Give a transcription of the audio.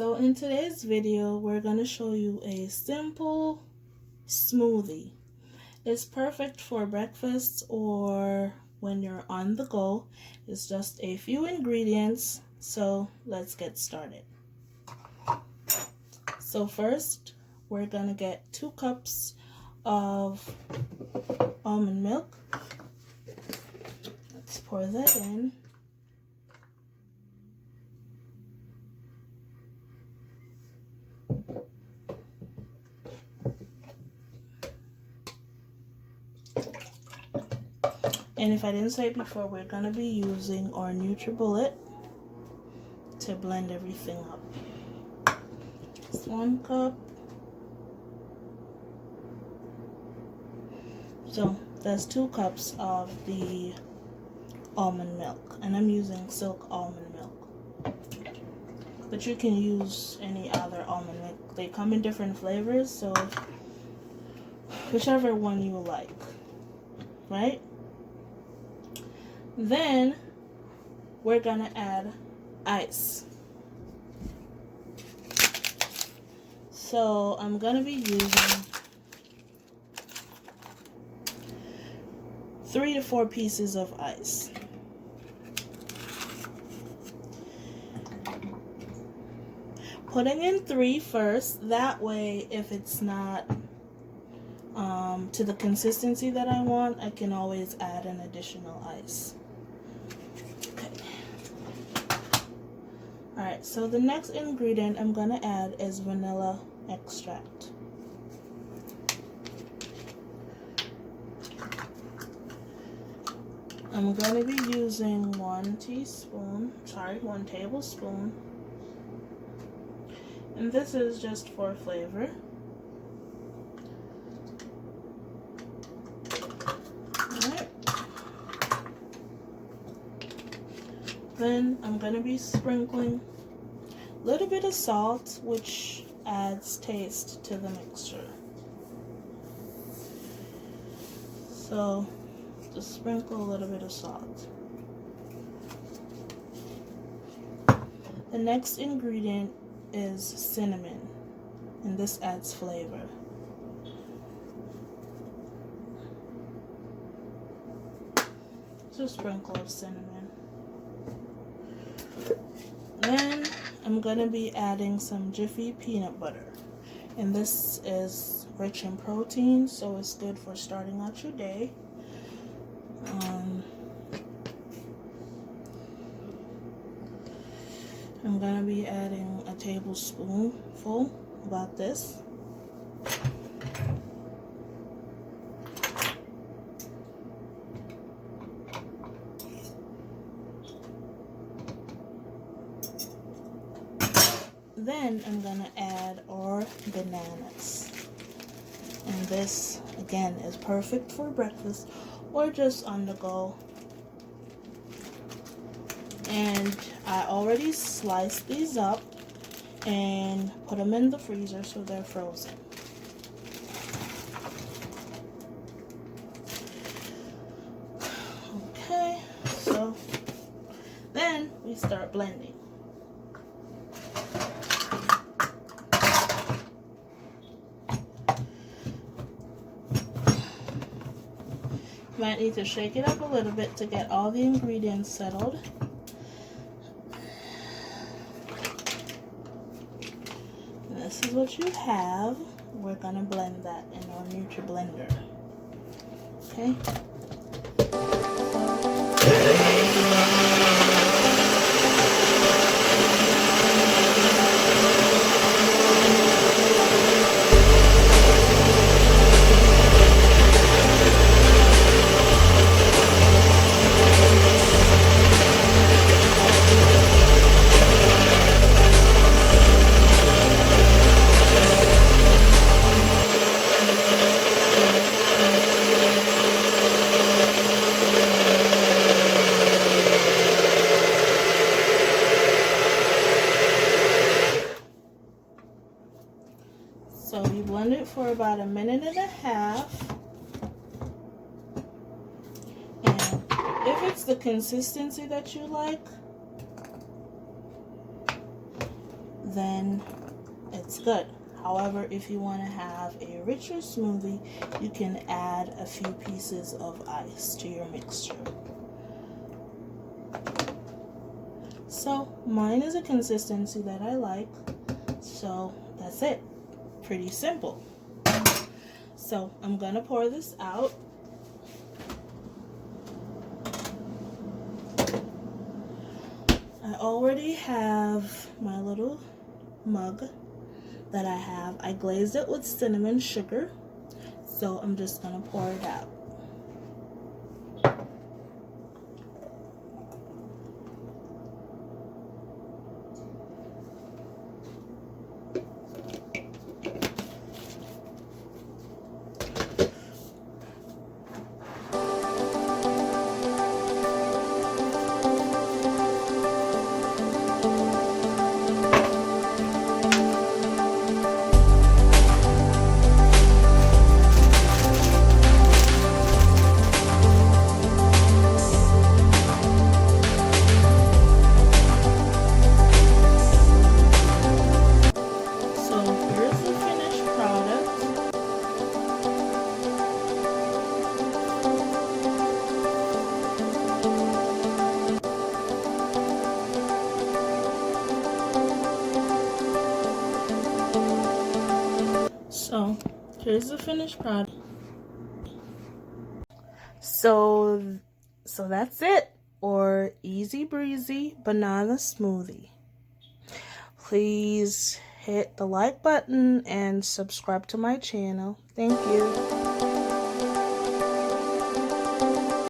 So in today's video, we're going to show you a simple smoothie. It's perfect for breakfast or when you're on the go. It's just a few ingredients, so let's get started. So first, we're going to get 2 cups of almond milk. Let's pour that in. And if I didn't say it before, we're going to be using our NutriBullet to blend everything up. Just 1 cup. So that's 2 cups of the almond milk. And I'm using silk almond milk. But you can use any other almond milk. They come in different flavors, so whichever one you like, right? Then we're gonna add ice. So I'm gonna be using 3 to 4 pieces of ice. Putting in 3 first, that way if it's not to the consistency that I want, I can always add an additional ice. Alright, so the next ingredient I'm going to add is vanilla extract. I'm going to be using 1 tablespoon. And this is just for flavor. Alright. Then I'm going to be sprinkling a little bit of salt, which adds taste to the mixture. So just sprinkle a little bit of salt. The next ingredient is cinnamon, and this adds flavor. So sprinkle of cinnamon. Then I'm going to be adding some Jiffy peanut butter, and this is rich in protein, so it's good for starting out your day. I'm going to be adding a tablespoonful, about this. Then I'm going to add our bananas. And this, again, is perfect for breakfast or just on the go. And I already sliced these up and put them in the freezer so they're frozen. Okay, so then we start blending. Might need to shake it up a little bit to get all the ingredients settled. This is what you have. We're gonna blend that in our NutriBlender. Okay. So you blend it for about 1.5 minutes. And if it's the consistency that you like, then it's good. However, if you want to have a richer smoothie, you can add a few pieces of ice to your mixture. So mine is a consistency that I like, so that's it. Pretty simple. So I'm gonna pour this out. I already have my little mug that I have. I glazed it with cinnamon sugar, so I'm just gonna pour it out. So here's the finished product. So that's it, or easy breezy banana smoothie. Please hit the like button and subscribe to my channel. Thank you.